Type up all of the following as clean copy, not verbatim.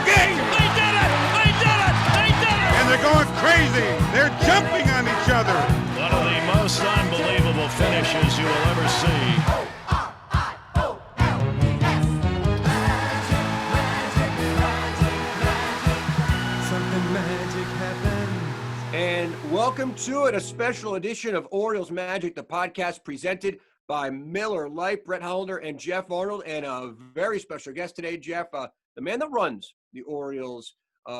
game. They did it! They did it! They did it! And they're going crazy. They're jumping on each other. One of the most unbelievable finishes you will ever see. And welcome to it, a special edition of Orioles Magic, the podcast presented by Miller Lite, Brett Hollander, and Geoff Arnold, and a very special guest today, Geoff, the man that runs the Orioles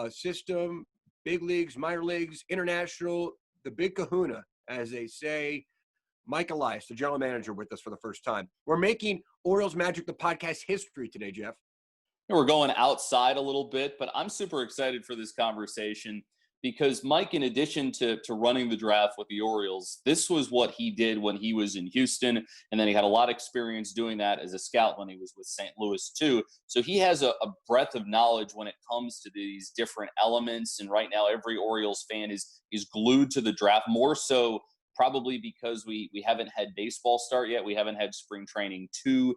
system, big leagues, minor leagues, international, the big kahuna, as they say, Mike Elias, the general manager, with us for the first time. We're making Orioles Magic, the podcast history today, Geoff. We're going outside a little bit, but I'm super excited for this conversation because Mike, in addition to running the draft with the Orioles, this was what he did when he was in Houston, and then he had a lot of experience doing that as a scout when he was with St. Louis too. So he has a breadth of knowledge when it comes to these different elements, and right now every Orioles fan is glued to the draft, more so probably because we haven't had baseball start yet. We haven't had spring training to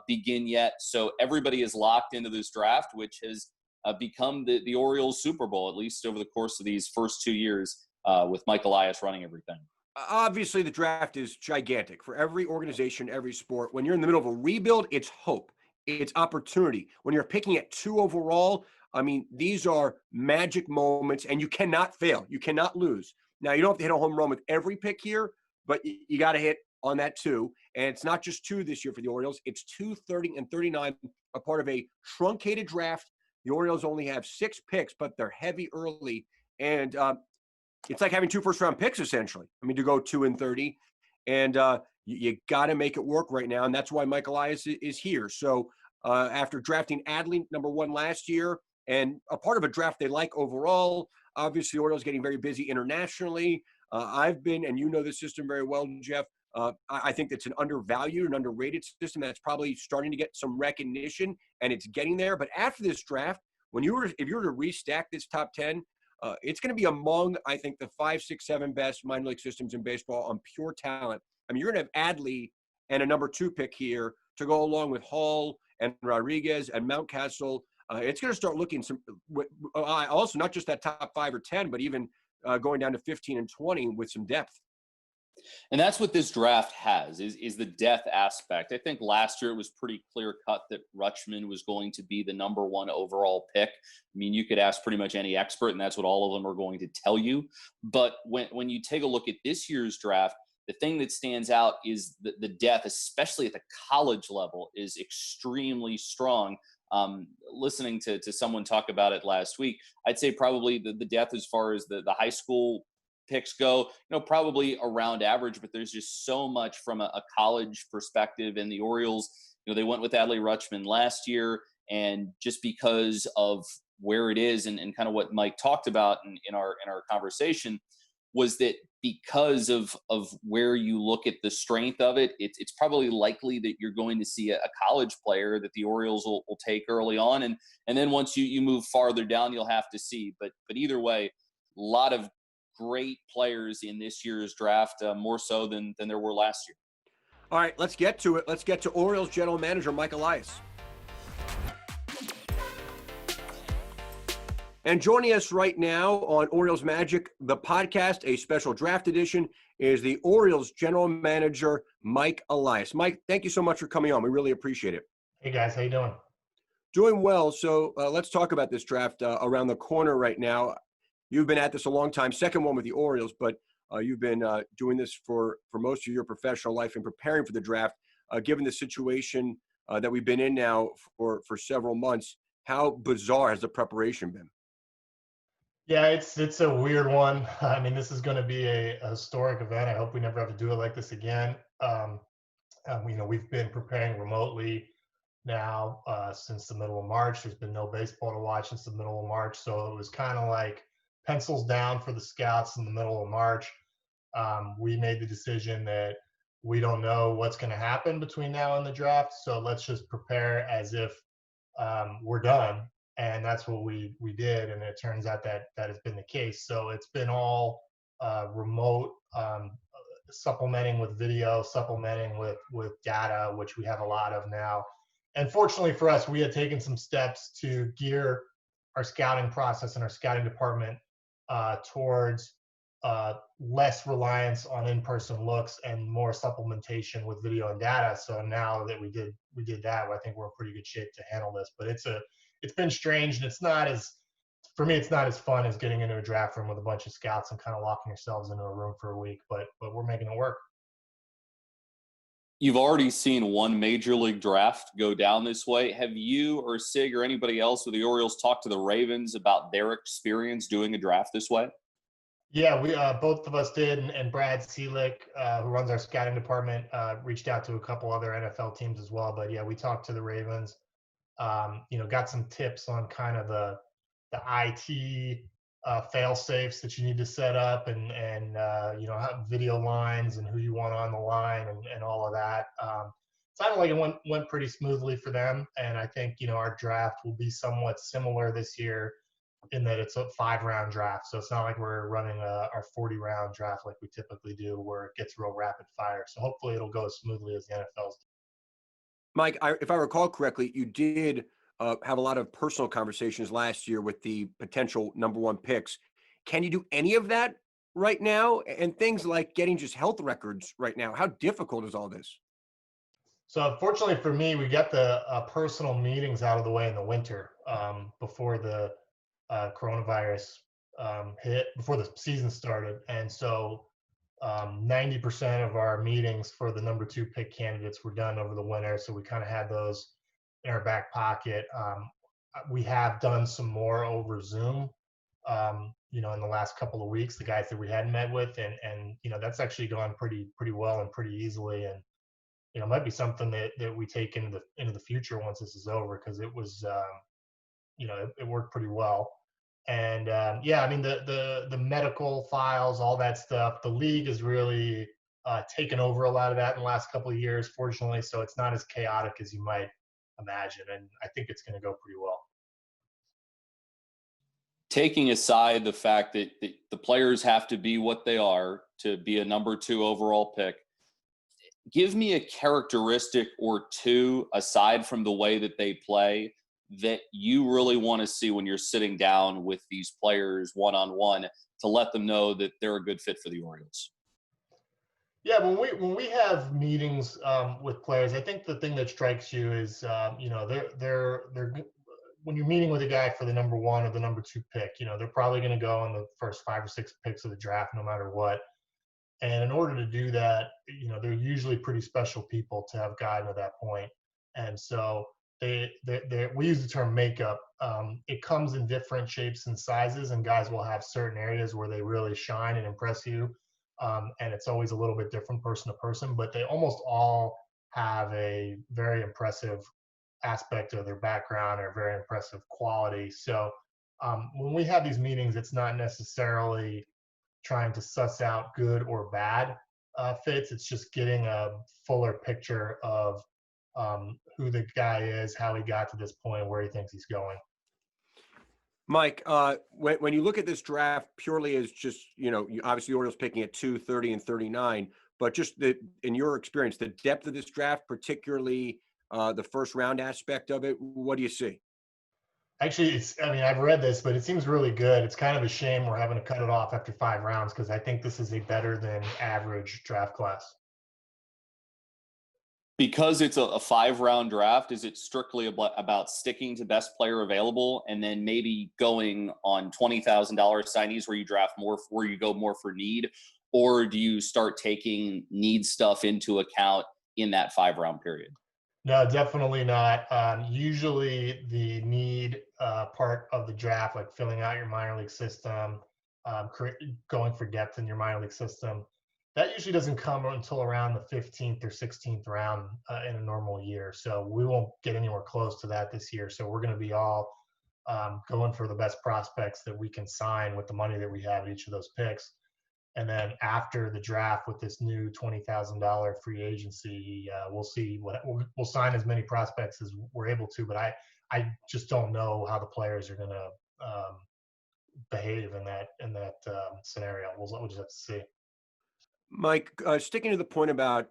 begin yet. So everybody is locked into this draft, which has become the Orioles Super Bowl, at least over the course of these first 2 years with Mike Elias running everything. Obviously, the draft is gigantic for every organization, every sport. When you're in the middle of a rebuild, it's hope. It's opportunity. When you're picking at 2 overall, I mean, these are magic moments, and you cannot fail. You cannot lose. Now, you don't have to hit a home run with every pick here, but you got to hit on that 2. And it's not just 2 this year for the Orioles. It's 2, 30, and 39, a part of a truncated draft. The Orioles only have 6 picks, but they're heavy early. And it's like having 2 first-round picks, essentially. I mean, to go 2 and 30. And you got to make it work right now, and that's why Mike Elias is here. So after drafting Adley, number 1 last year, and a part of a draft they like overall, obviously the Orioles getting very busy internationally. I've been, and you know the system very well, Geoff, I think it's an undervalued and underrated system that's probably starting to get some recognition, and it's getting there. But after this draft, if you were to restack this top 10, it's going to be among, I think, the 5, 6, 7 best minor league systems in baseball on pure talent. I mean, you're going to have Adley and a number 2 pick here to go along with Hall and Rodriguez and Mountcastle. It's going to start looking also not just that top 5 or 10, but even going down to 15 and 20 with some depth. And that's what this draft has, is the depth aspect. I think last year it was pretty clear cut that Rutschman was going to be the number 1 overall pick. I mean, you could ask pretty much any expert, and that's what all of them are going to tell you. But when you take a look at this year's draft, the thing that stands out is the depth, especially at the college level, is extremely strong. Listening to someone talk about it last week, I'd say probably the depth as far as the high school picks go, probably around average, but there's just so much from a college perspective. And the Orioles, they went with Adley Rutschman last year, and just because of where it is and kind of what Mike talked about in our conversation, was that because of where you look at the strength of it, it's probably likely that you're going to see a college player that the Orioles will take early on. And then once you move farther down, you'll have to see. But either way, a lot of great players in this year's draft, more so than there were last year. All right, let's get to it. Let's get to Orioles general manager Mike Elias. And joining us right now on Orioles Magic, the podcast, a special draft edition, is the Orioles general manager, Mike Elias. Mike, thank you so much for coming on. We really appreciate it. Hey, guys. How you doing? Doing well. So let's talk about this draft around the corner right now. You've been at this a long time, second one with the Orioles, but you've been doing this for most of your professional life and preparing for the draft. Given the situation that we've been in now for several months, how bizarre has the preparation been? Yeah, it's a weird one. I mean, this is going to be a historic event. I hope we never have to do it like this again. We've been preparing remotely now since the middle of March. There's been no baseball to watch since the middle of March, so it was kind of like pencils down for the scouts in the middle of March. We made the decision that we don't know what's going to happen between now and the draft, so let's just prepare as if we're done. And that's what we did, and it turns out that has been the case. So it's been all remote, supplementing with video, supplementing with data, which we have a lot of now. And fortunately for us, we had taken some steps to gear our scouting process and our scouting department towards less reliance on in-person looks and more supplementation with video and data. So now that we did that, I think we're in pretty good shape to handle this. But it's been strange, and it's not as, for me, it's not as fun as getting into a draft room with a bunch of scouts and kind of locking yourselves into a room for a week. But we're making it work. You've already seen one major league draft go down this way. Have you or Sig or anybody else with the Orioles talked to the Ravens about their experience doing a draft this way? Yeah, we both of us did, and Brad Seelick, who runs our scouting department, reached out to a couple other NFL teams as well. But yeah, we talked to the Ravens. Got some tips on kind of the IT fail safes that you need to set up, and how video lines and who you want on the line and all of that. Sounded like it went pretty smoothly for them, and I think our draft will be somewhat similar this year in that it's a 5-round draft. So it's not like we're running our 40-round draft like we typically do, where it gets real rapid fire. So hopefully it'll go as smoothly as the NFL's. Mike, if I recall correctly, you did have a lot of personal conversations last year with the potential number 1 picks. Can you do any of that right now? And things like getting just health records right now, how difficult is all this? So fortunately for me, we got the personal meetings out of the way in the winter, before the coronavirus hit, before the season started. And so 90% of our meetings for the number 2 pick candidates were done over the winter. So we kind of had those in our back pocket. We have done some more over Zoom, in the last couple of weeks, the guys that we hadn't met with, and that's actually gone pretty well and pretty easily. And it might be something that we take into the future once this is over, because it was it worked pretty well. And the medical files, all that stuff, the league has really taken over a lot of that in the last couple of years, fortunately. So it's not as chaotic as you might imagine, and I think it's going to go pretty well. Taking aside the fact that the players have to be what they are to be a number 2 overall pick, give me a characteristic or two, aside from the way that they play, that you really want to see when you're sitting down with these players one-on-one to let them know that they're a good fit for the Orioles? Yeah, when we have meetings with players, I think the thing that strikes you is they're when you're meeting with a guy for the number 1 or the number 2 pick, they're probably going to go on the first 5 or 6 picks of the draft, no matter what. And in order to do that, they're usually pretty special people to have gotten to that point. And so we use the term makeup. It comes in different shapes and sizes, and guys will have certain areas where they really shine and impress you. And it's always a little bit different person to person, but they almost all have a very impressive aspect of their background or very impressive quality. So when we have these meetings, it's not necessarily trying to suss out good or bad fits. It's just getting a fuller picture of who the guy is, how he got to this point, where he thinks he's going. Mike, when you look at this draft purely as just, obviously the Orioles picking at 2, 30, and 39, but just in your experience, the depth of this draft, particularly the first round aspect of it, what do you see? Actually, I've read this, but it seems really good. It's kind of a shame we're having to cut it off after 5 rounds, because I think this is a better than average draft class. Because it's a 5-round draft, is it strictly about sticking to best player available and then maybe going on $20,000 signees where you draft more, where you go more for need? Or do you start taking need stuff into account in that 5-round period? No, definitely not. Usually the need part of the draft, like filling out your minor league system, going for depth in your minor league system, that usually doesn't come until around the 15th or 16th round in a normal year. So we won't get anywhere close to that this year. So we're going to be all going for the best prospects that we can sign with the money that we have at each of those picks. And then after the draft, with this new $20,000 free agency, we'll see we'll sign as many prospects as we're able to. But I just don't know how the players are going to behave in that scenario. We'll just have to see. Mike, sticking to the point about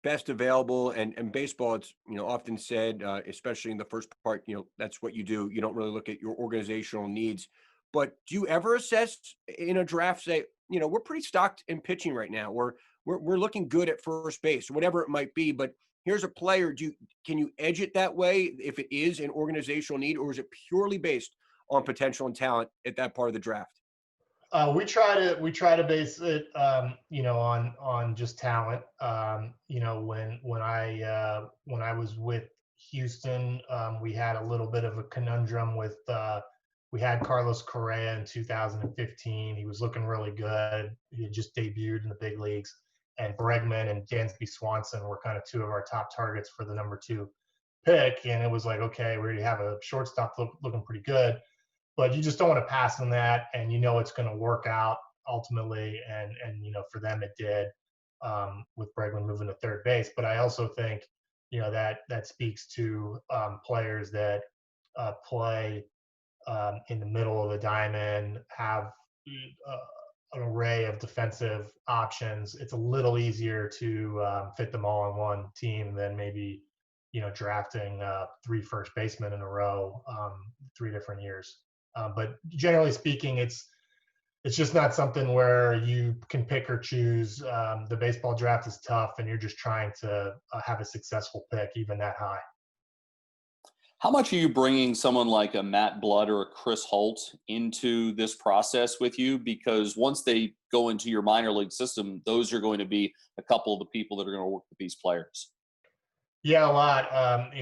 best available, and baseball, it's, often said, especially in the first part, that's what you do. You don't really look at your organizational needs. But do you ever assess in a draft, say, we're pretty stocked in pitching right now, or we're looking good at first base, or whatever it might be, but here's a player. Can you edge it that way if it is an organizational need, or is it purely based on potential and talent at that part of the draft? We try to base it, on just talent. When I was with Houston, we had a little bit of a conundrum with. We had Carlos Correa in 2015. He was looking really good. He had just debuted in the big leagues, and Bregman and Dansby Swanson were kind of two of our top targets for the number 2 pick. And it was like, okay, we already have a shortstop looking pretty good, but you just don't want to pass on that, and it's going to work out ultimately, and for them it did, with Bregman moving to third base. But I also think that speaks to players that play in the middle of the diamond, have an array of defensive options. It's a little easier to fit them all on one team than maybe drafting 3 first basemen in a row, 3 different years. But generally speaking, it's just not something where you can pick or choose. The baseball draft is tough, and you're just trying to have a successful pick, even that high. How much are you bringing someone like a Matt Blood or a Chris Holt into this process with you? Because once they go into your minor league system, those are going to be a couple of the people that are going to work with these players. Yeah, a lot.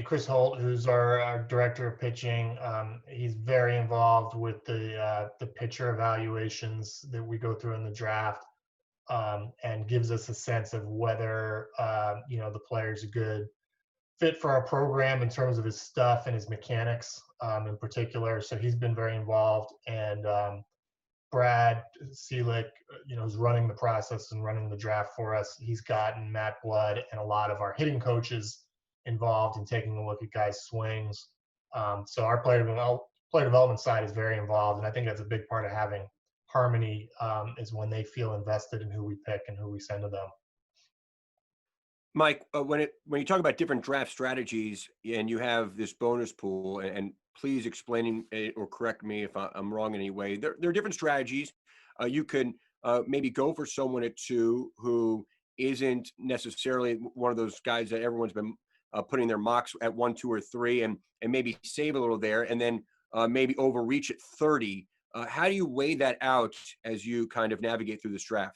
Chris Holt, who's our director of pitching, he's very involved with the pitcher evaluations that we go through in the draft, and gives us a sense of whether the player's a good fit for our program in terms of his stuff and his mechanics, in particular. So he's been very involved, and Brad Seelick, is running the process and running the draft for us. He's gotten Matt Blood and a lot of our hitting coaches involved in taking a look at guys' swings. So our player development side is very involved, and I think that's a big part of having harmony, is when they feel invested in who we pick and who we send to them. Mike, when you talk about different draft strategies and you have this bonus pool, and please explain it or correct me if I'm wrong in any way, there are different strategies. You can maybe go for someone at 2 who isn't necessarily one of those guys that everyone's been putting their mocks at 1, 2, or 3, and maybe save a little there, and then maybe overreach at 30. How do you weigh that out as you kind of navigate through this draft?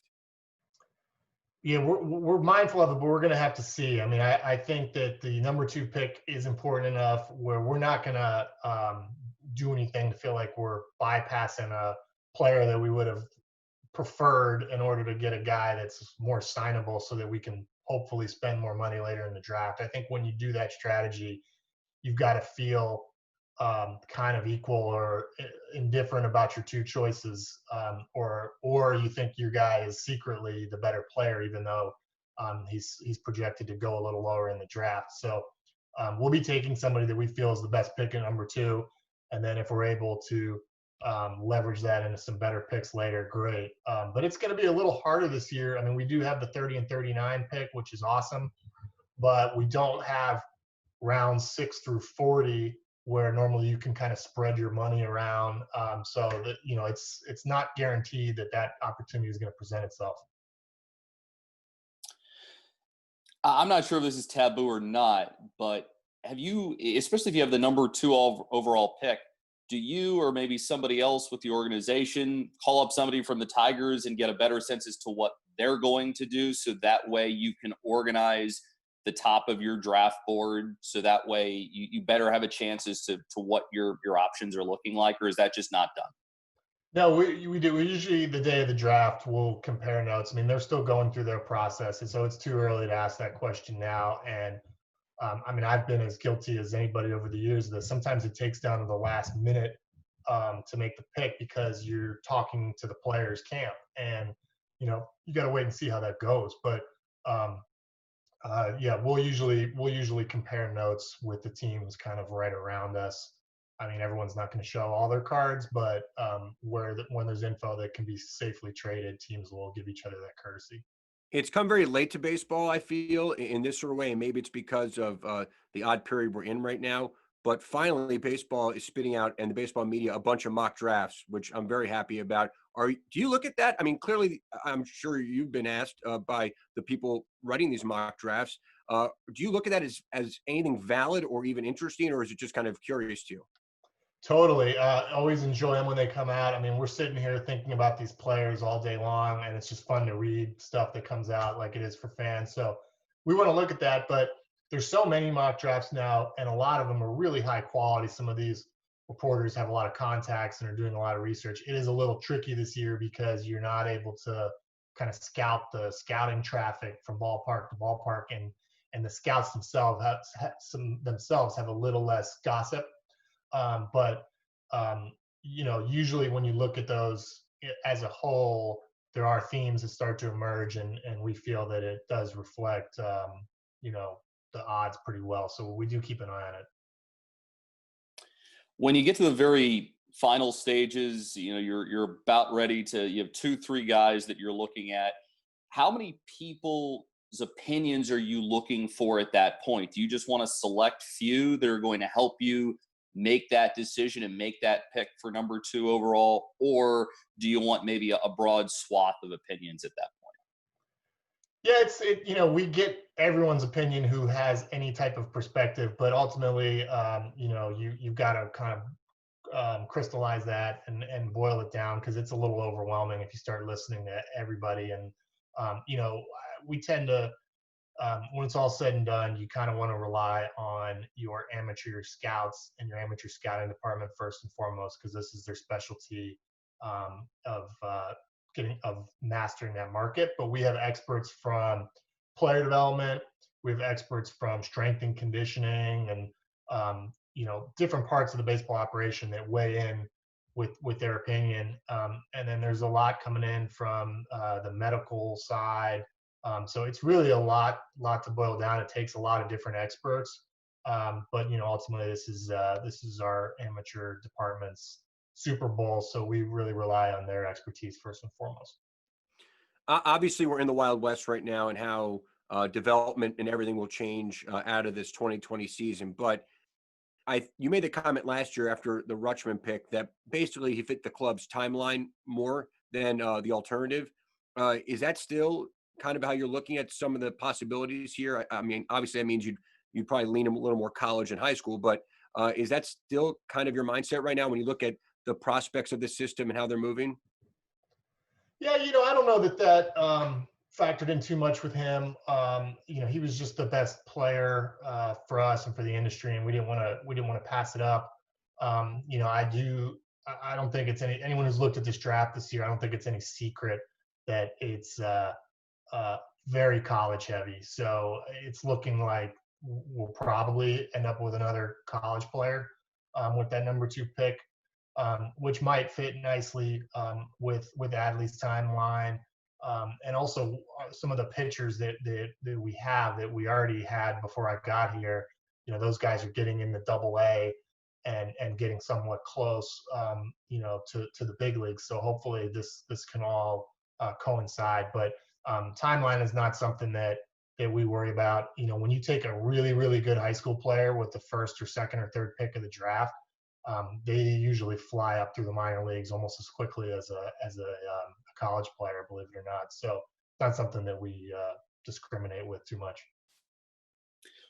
Yeah, we're mindful of it, but we're going to have to see. I mean, I think that the number 2 pick is important enough where we're not going to do anything to feel like we're bypassing a player that we would have preferred in order to get a guy that's more signable so that we can hopefully spend more money later in the draft. I think when you do that strategy, you've got to feel kind of equal or indifferent about your 2 choices, or you think your guy is secretly the better player, even though he's projected to go a little lower in the draft. So we'll be taking somebody that we feel is the best pick at number 2, and then if we're able to leverage that into some better picks later, great. But it's going to be a little harder this year. I mean, we do have the 30 and 39 pick, which is awesome, but we don't have rounds 6 through 40 where normally you can kind of spread your money around. So that, it's not guaranteed that opportunity is going to present itself. I'm not sure if this is taboo or not, but have you, especially if you have the number 2 overall pick, do you or maybe somebody else with the organization call up somebody from the Tigers and get a better sense as to what they're going to do, so that way you can organize the top of your draft board, so that way you better have a chance as to what your options are looking like? Or is that just not done? No, we do. We usually, the day of the draft, we'll compare notes. I mean, they're still going through their process, and so it's too early to ask that question now. And I mean, I've been as guilty as anybody over the years that sometimes it takes down to the last minute to make the pick, because you're talking to the players' camp, and you got to wait and see how that goes. But yeah, we'll usually compare notes with the teams kind of right around us. I mean, everyone's not going to show all their cards, but when there's info that can be safely traded, teams will give each other that courtesy. It's come very late to baseball, I feel, in this sort of way, and maybe it's because of the odd period we're in right now. But finally, baseball is spitting out, and the baseball media, a bunch of mock drafts, which I'm very happy about. Do you look at that? I mean, clearly, I'm sure you've been asked by the people writing these mock drafts. Do you look at that as anything valid or even interesting, or is it just kind of curious to you? Totally. Always enjoy them when they come out. I mean, we're sitting here thinking about these players all day long, and it's just fun to read stuff that comes out like it is for fans. So we want to look at that, but there's so many mock drafts now, and a lot of them are really high quality. Some of these reporters have a lot of contacts and are doing a lot of research. It is a little tricky this year because you're not able to kind of scout the scouting traffic from ballpark to ballpark, and the scouts themselves have a little less gossip, but usually when you look at those as a whole, there are themes that start to emerge, and we feel that it does reflect, the odds pretty well. So we do keep an eye on it. When you get to the very final stages, you're about ready to, you have 2, 3 guys that you're looking at. How many people's opinions are you looking for at that point? Do you just want to select few that are going to help you make that decision and make that pick for number 2 overall? Or do you want maybe a broad swath of opinions at that point? Yeah, we get everyone's opinion who has any type of perspective, but ultimately, you've got to kind of crystallize that and boil it down, because it's a little overwhelming if you start listening to everybody. And we tend to, when it's all said and done, you kind of want to rely on your amateur scouts and your amateur scouting department first and foremost, because this is their specialty, of mastering that market. But we have experts from player development, we have experts from strength and conditioning, and different parts of the baseball operation that weigh in with their opinion. And then there's a lot coming in from the medical side. So it's really a lot to boil down. It takes a lot of different experts. But ultimately, this is our amateur department's Super Bowl, so we really rely on their expertise first and foremost. Obviously, we're in the Wild West right now, and how development and everything will change out of this 2020 season. But you made the comment last year after the Rutschman pick that basically he fit the club's timeline more than the alternative. Is that still kind of how you're looking at some of the possibilities here? I mean, obviously, that means you'd probably lean a little more college and high school, but is that still kind of your mindset right now when you look at the prospects of the system and how they're moving? Yeah, I don't know that factored in too much with him. He was just the best player for us and for the industry, and we didn't want to pass it up. I don't think it's anyone who's looked at this draft this year. I don't think it's any secret that it's very college heavy. So it's looking like we'll probably end up with another college player with that number 2 pick, which might fit nicely with Adley's timeline, and also some of the pitchers that we have that we already had before I got here. Those guys are getting into Double-A and getting somewhat close, to the big leagues. So hopefully this can all coincide. But timeline is not something that we worry about. When you take a really, really good high school player with the first or second or third pick of the draft, they usually fly up through the minor leagues almost as quickly as a college player, believe it or not. So it's not something that we discriminate with too much.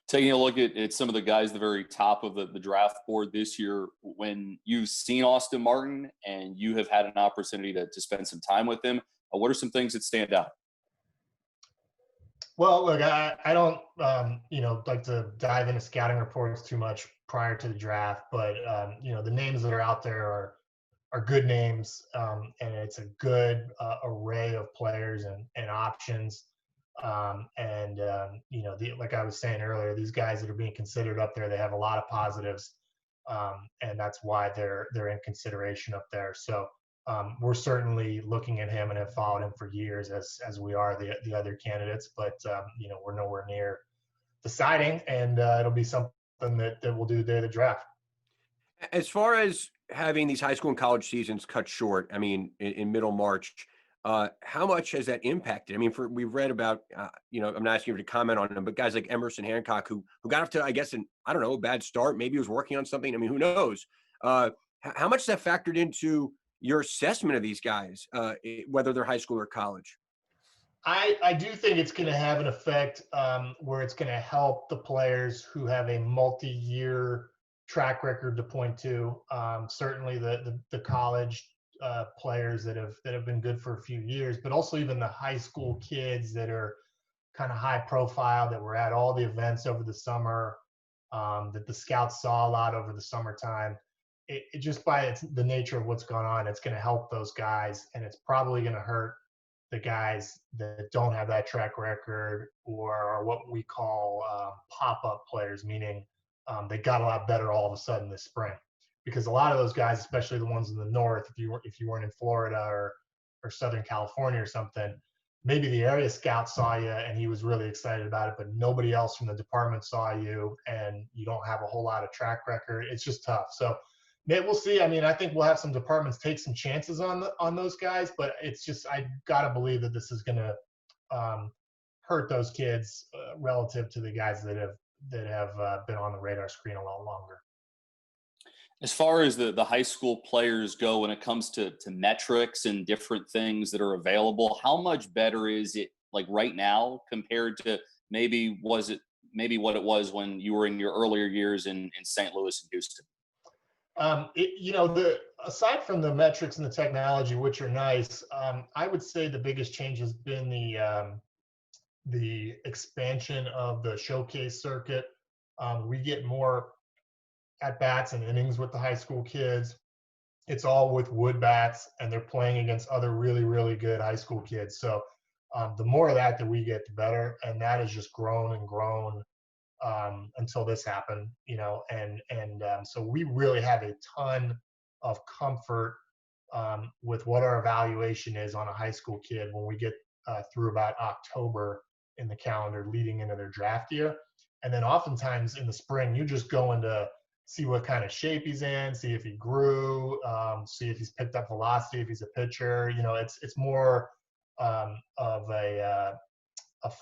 Taking a look at some of the guys at the very top of the draft board this year, when you've seen Austin Martin and you have had an opportunity to spend some time with him, what are some things that stand out? Well, look, I don't, like to dive into scouting reports too much prior to the draft, but the names that are out there are good names, and it's a good array of players and options. Like I was saying earlier, these guys that are being considered up there, they have a lot of positives, and that's why they're in consideration up there. So we're certainly looking at him and have followed him for years, as we are the other candidates. But we're nowhere near deciding, and it'll be something that we'll do the day of the draft. As far as having these high school and college seasons cut short, I mean, in middle March, How much has that impacted? I mean, we've read about, I'm not asking you to comment on them, but guys like Emerson Hancock, who got off to, I guess, I don't know, a bad start. Maybe he was working on something. I mean, who knows? How much that factored into your assessment of these guys, whether they're high school or college? I do think it's going to have an effect where it's going to help the players who have a multi-year track record to point to. Certainly the college players that have been good for a few years, but also even the high school kids that are kind of high profile, that were at all the events over the summer, that the scouts saw a lot over the summertime. It just by the nature of what's going on, it's going to help those guys, and it's probably going to hurt the guys that don't have that track record or are what we call pop-up players, meaning they got a lot better all of a sudden this spring. Because a lot of those guys, especially the ones in the north, if you weren't in Florida or Southern California or something, maybe the area scout saw you and he was really excited about it, but nobody else from the department saw you and you don't have a whole lot of track record. It's just tough. So we'll see. I mean, I think we'll have some departments take some chances on those guys, but it's just, I gotta believe that this is going to hurt those kids relative to the guys that have been on the radar screen a lot longer. As far as the high school players go, when it comes to metrics and different things that are available, how much better is it like right now compared to maybe what it was when you were in your earlier years in St. Louis and Houston? Aside from the metrics and the technology, which are nice, I would say the biggest change has been the expansion of the showcase circuit. We get more at bats and innings with the high school kids. It's all with wood bats, and they're playing against other really, really good high school kids. So the more of that we get, the better. And that has just grown and grown until this happened, so we really have a ton of comfort with what our evaluation is on a high school kid when we get through about October in the calendar leading into their draft year. And then oftentimes in the spring, you're just going to see what kind of shape he's in, see if he grew, see if he's picked up velocity, if he's a pitcher. It's more of a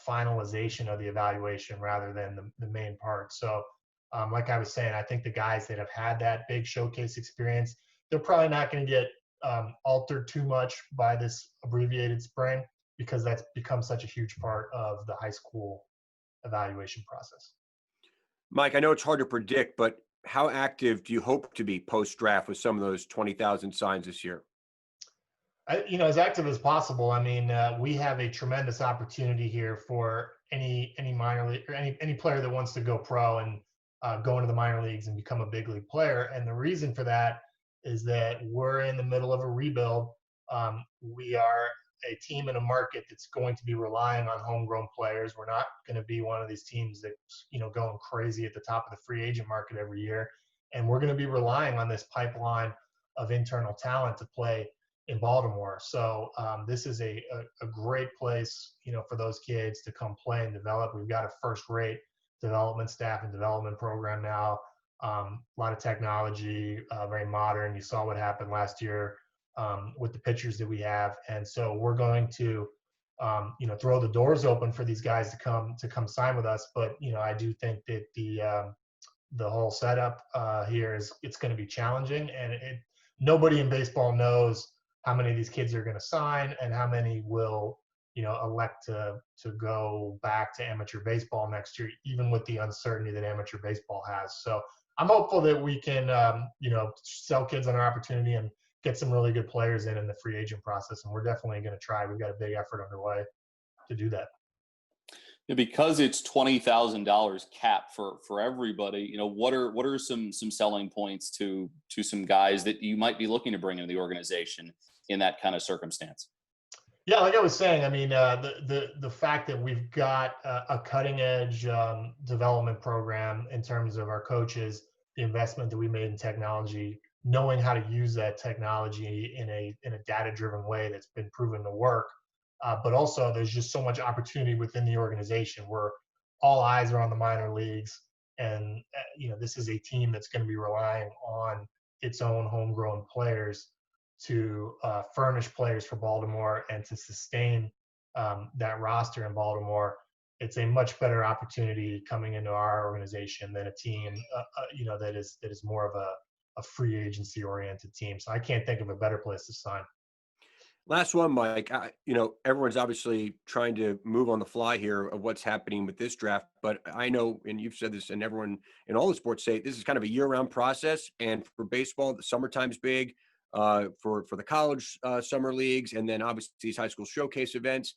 finalization of the evaluation rather than the main part. So like I was saying, I think the guys that have had that big showcase experience, they're probably not going to get altered too much by this abbreviated spring, because that's become such a huge part of the high school evaluation process. Mike, I know it's hard to predict, but how active do you hope to be post-draft with some of those 20,000 signs this year? As active as possible. I mean, we have a tremendous opportunity here for any minor league or any player that wants to go pro and go into the minor leagues and become a big league player. And the reason for that is that we're in the middle of a rebuild. We are a team in a market that's going to be relying on homegrown players. We're not going to be one of these teams that's, going crazy at the top of the free agent market every year. And we're going to be relying on this pipeline of internal talent to play in Baltimore. So this is a great place, for those kids to come play and develop. We've got a first-rate development staff and development program now. A lot of technology, very modern. You saw what happened last year with the pitchers that we have. And so we're going to, throw the doors open for these guys to come sign with us. But, I do think that the whole setup here it's going to be challenging, and nobody in baseball knows how many of these kids are going to sign and how many will, elect to go back to amateur baseball next year, even with the uncertainty that amateur baseball has. So I'm hopeful that we can, sell kids on our opportunity and get some really good players in the free agent process. And we're definitely going to try. We've got a big effort underway to do that. Because it's $20,000 cap for everybody, what are some selling points to some guys that you might be looking to bring into the organization in that kind of circumstance? Yeah, like I was saying, I mean, the fact that we've got a cutting edge development program in terms of our coaches, the investment that we made in technology, knowing how to use that technology in a data driven way that's been proven to work. But also there's just so much opportunity within the organization where all eyes are on the minor leagues. And, this is a team that's going to be relying on its own homegrown players to furnish players for Baltimore and to sustain that roster in Baltimore, it's a much better opportunity coming into our organization than a team, that is more of a free agency oriented team. So I can't think of a better place to sign. Last one, Mike. Everyone's obviously trying to move on the fly here of what's happening with this draft, but I know, and you've said this, and everyone in all the sports say this is kind of a year-round process. And for baseball, the summertime's big. For the college summer leagues, and then obviously these high school showcase events.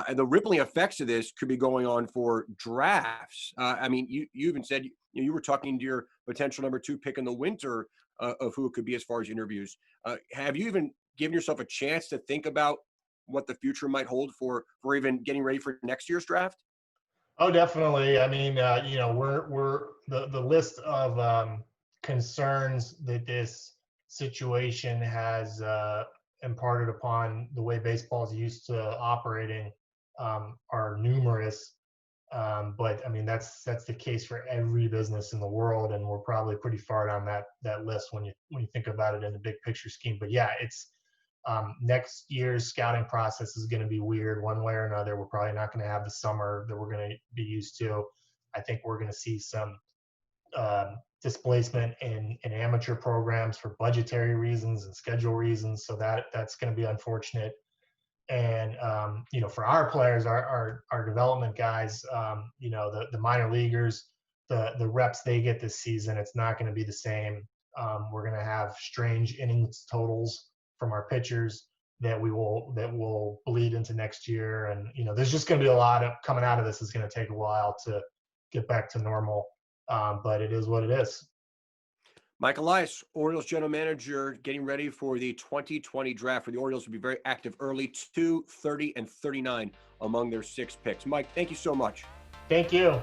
And the rippling effects of this could be going on for drafts. You even said you were talking to your potential number 2 pick in the winter of who it could be as far as interviews. Have you even given yourself a chance to think about what the future might hold for even getting ready for next year's draft? Oh, definitely. I mean, we're the list of concerns that this situation has imparted upon the way baseball is used to operating are numerous. But I mean, that's the case for every business in the world, and we're probably pretty far down that list when you think about it in the big picture scheme. But yeah, it's next year's scouting process is going to be weird one way or another. We're probably not going to have the summer that we're going to be used to. I think we're going to see some displacement in amateur programs for budgetary reasons and schedule reasons. So that's going to be unfortunate. And for our players, our development guys, the minor leaguers, the reps they get this season, it's not going to be the same. We're going to have strange innings totals from our pitchers that will bleed into next year. And there's just going to be a lot of coming out of this is going to take a while to get back to normal. But it is what it is. Mike Elias, Orioles general manager, getting ready for the 2020 draft, where the Orioles will be very active early, 2, 30, and 39 among their 6 picks. Mike, thank you so much. Thank you.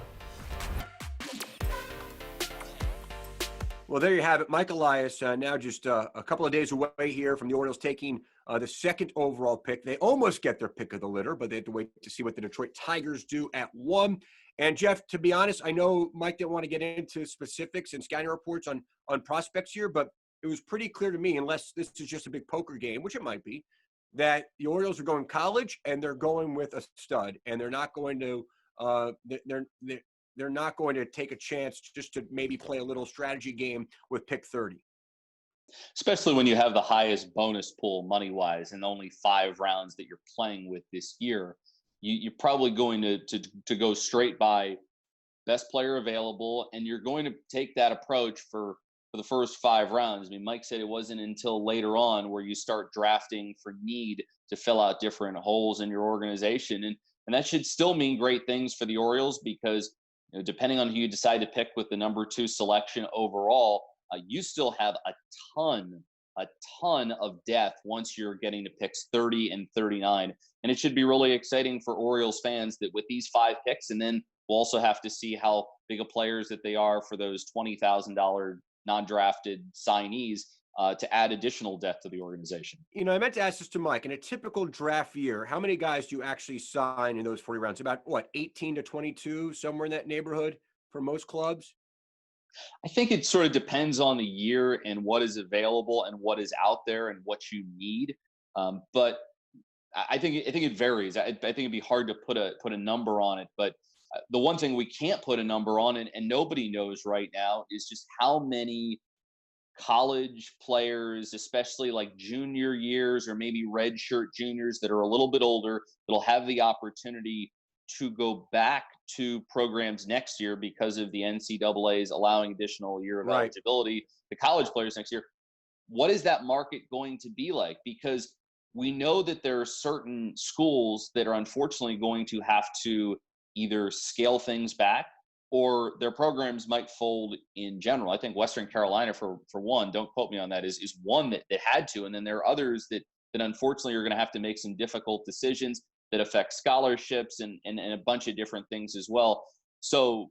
Well, there you have it. Mike Elias, now just a couple of days away here from the Orioles taking the 2nd overall pick. They almost get their pick of the litter, but they have to wait to see what the Detroit Tigers do at 1. And Geoff, to be honest, I know Mike didn't want to get into specifics and scouting reports on prospects here, but it was pretty clear to me, unless this is just a big poker game, which it might be, that the Orioles are going college and they're going with a stud, and they're not going to they're not going to take a chance just to maybe play a little strategy game with pick 30. Especially when you have the highest bonus pool money-wise and only 5 rounds that you're playing with this year. You're probably going to go straight by best player available, and you're going to take that approach for the first 5 rounds. I mean, Mike said it wasn't until later on where you start drafting for need to fill out different holes in your organization. And that should still mean great things for the Orioles, because depending on who you decide to pick with the number 2 selection overall, you still have a ton of depth once you're getting to picks 30 and 39. And it should be really exciting for Orioles fans that with these 5 picks, and then we'll also have to see how big of players that they are for those $20,000 non-drafted signees to add additional depth to the organization. I meant to ask this to Mike. In a typical draft year, how many guys do you actually sign in those 40 rounds? About 18 to 22, somewhere in that neighborhood for most clubs? I think it sort of depends on the year and what is available and what is out there and what you need. But I think it varies. I think it'd be hard to put a number on it. But the one thing we can't put a number on, and nobody knows right now, is just how many college players, especially like junior years or maybe redshirt juniors that are a little bit older, that'll have the opportunity to go back to programs next year because of the NCAA's allowing additional year of eligibility to college players next year. What is that market going to be like? Because we know that there are certain schools that are unfortunately going to have to either scale things back or their programs might fold in general. I think Western Carolina, for one, don't quote me on that, is one that had to. And then there are others that unfortunately are going to have to make some difficult decisions that affect scholarships and a bunch of different things as well. So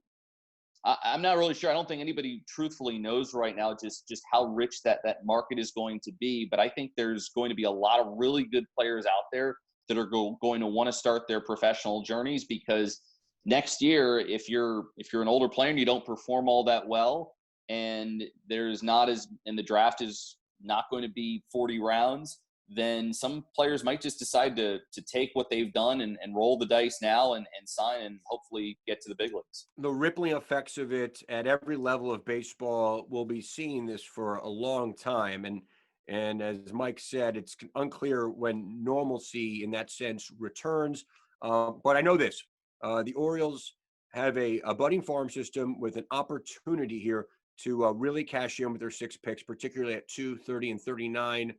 I'm not really sure. I don't think anybody truthfully knows right now just how rich that market is going to be. But I think there's going to be a lot of really good players out there that are going to want to start their professional journeys, because next year, if you're an older player and you don't perform all that well, and the draft is not going to be 40 rounds, then some players might just decide to take what they've done and roll the dice now and sign and hopefully get to the big leagues. The rippling effects of it at every level of baseball, will be seeing this for a long time. And as Mike said, it's unclear when normalcy in that sense returns. But I know this, the Orioles have a budding farm system with an opportunity here to really cash in with their 6 picks, particularly at 2, 30, and 39,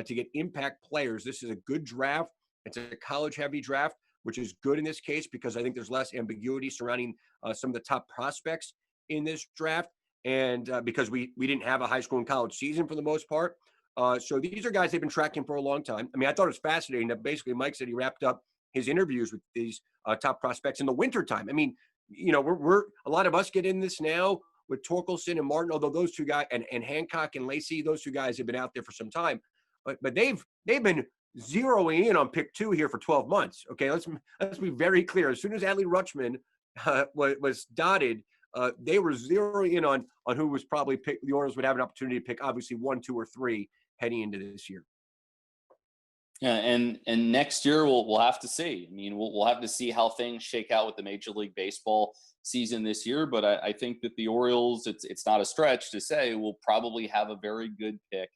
to get impact players. This is a good draft. It's a college-heavy draft, which is good in this case because I think there's less ambiguity surrounding some of the top prospects in this draft, and because we didn't have a high school and college season for the most part. So these are guys they've been tracking for a long time. I mean, I thought it was fascinating that basically Mike said he wrapped up his interviews with these top prospects in the wintertime. I mean, you know, we're a lot of us get in this now with Torkelson and Martin, although those two guys and Hancock and Lacey, those two guys have been out there for some time. But they've been zeroing in on pick 2 here for 12 months. Okay, let's be very clear. As soon as Adley Rutschman was dotted, they were zeroing in on who was probably picked. The Orioles would have an opportunity to pick obviously 1, 2, or 3 heading into this year. Yeah, and next year we'll have to see. I mean, we'll have to see how things shake out with the Major League Baseball season this year. But I think that the Orioles, it's not a stretch to say, will probably have a very good pick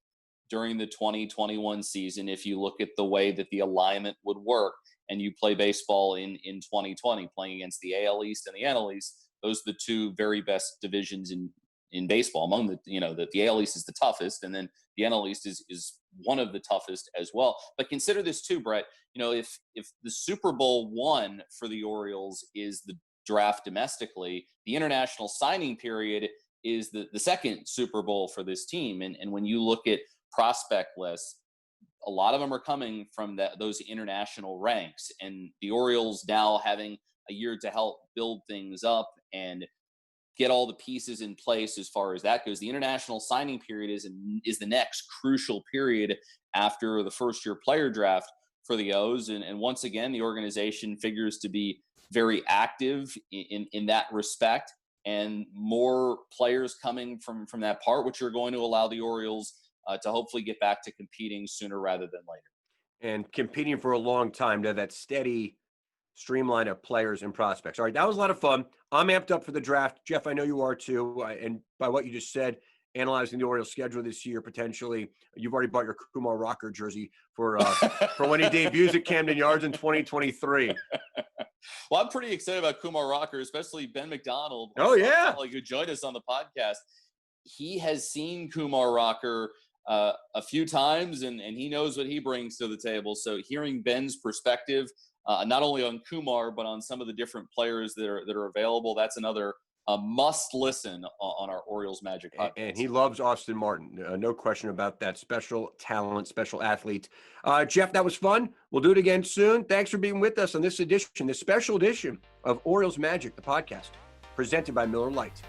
during the 2021 season if you look at the way that the alignment would work and you play baseball in 2020, playing against the AL East and the NL East. Those are the 2 very best divisions in baseball. Among the AL East is the toughest, and then the NL East is one of the toughest as well. But consider this too, Brett. You know, if the Super Bowl 1 for the Orioles is the draft domestically, the international signing period is the second Super Bowl for this team. And when you look at prospect lists, a lot of them are coming from those international ranks, and the Orioles now having a year to help build things up and get all the pieces in place as far as that goes. The international signing period is the next crucial period after the first-year player draft for the O's. And once again, the organization figures to be very active in that respect, and more players coming from that part, which are going to allow the Orioles to hopefully get back to competing sooner rather than later. And competing for a long time to that steady streamline of players and prospects. All right, that was a lot of fun. I'm amped up for the draft. Geoff, I know you are too. And by what you just said, analyzing the Orioles schedule this year, potentially, you've already bought your Kumar Rocker jersey for when he debuts at Camden Yards in 2023. Well, I'm pretty excited about Kumar Rocker, especially Ben McDonald. Oh, yeah. Who joined us on the podcast. He has seen Kumar Rocker a few times, and he knows what he brings to the table. So hearing Ben's perspective, not only on Kumar, but on some of the different players that are available, that's another must listen on our Orioles Magic podcast. And he loves Austin Martin. No question about that. Special talent, special athlete. Geoff, that was fun. We'll do it again soon. Thanks for being with us on this special edition of Orioles Magic, the podcast, presented by Miller Lite.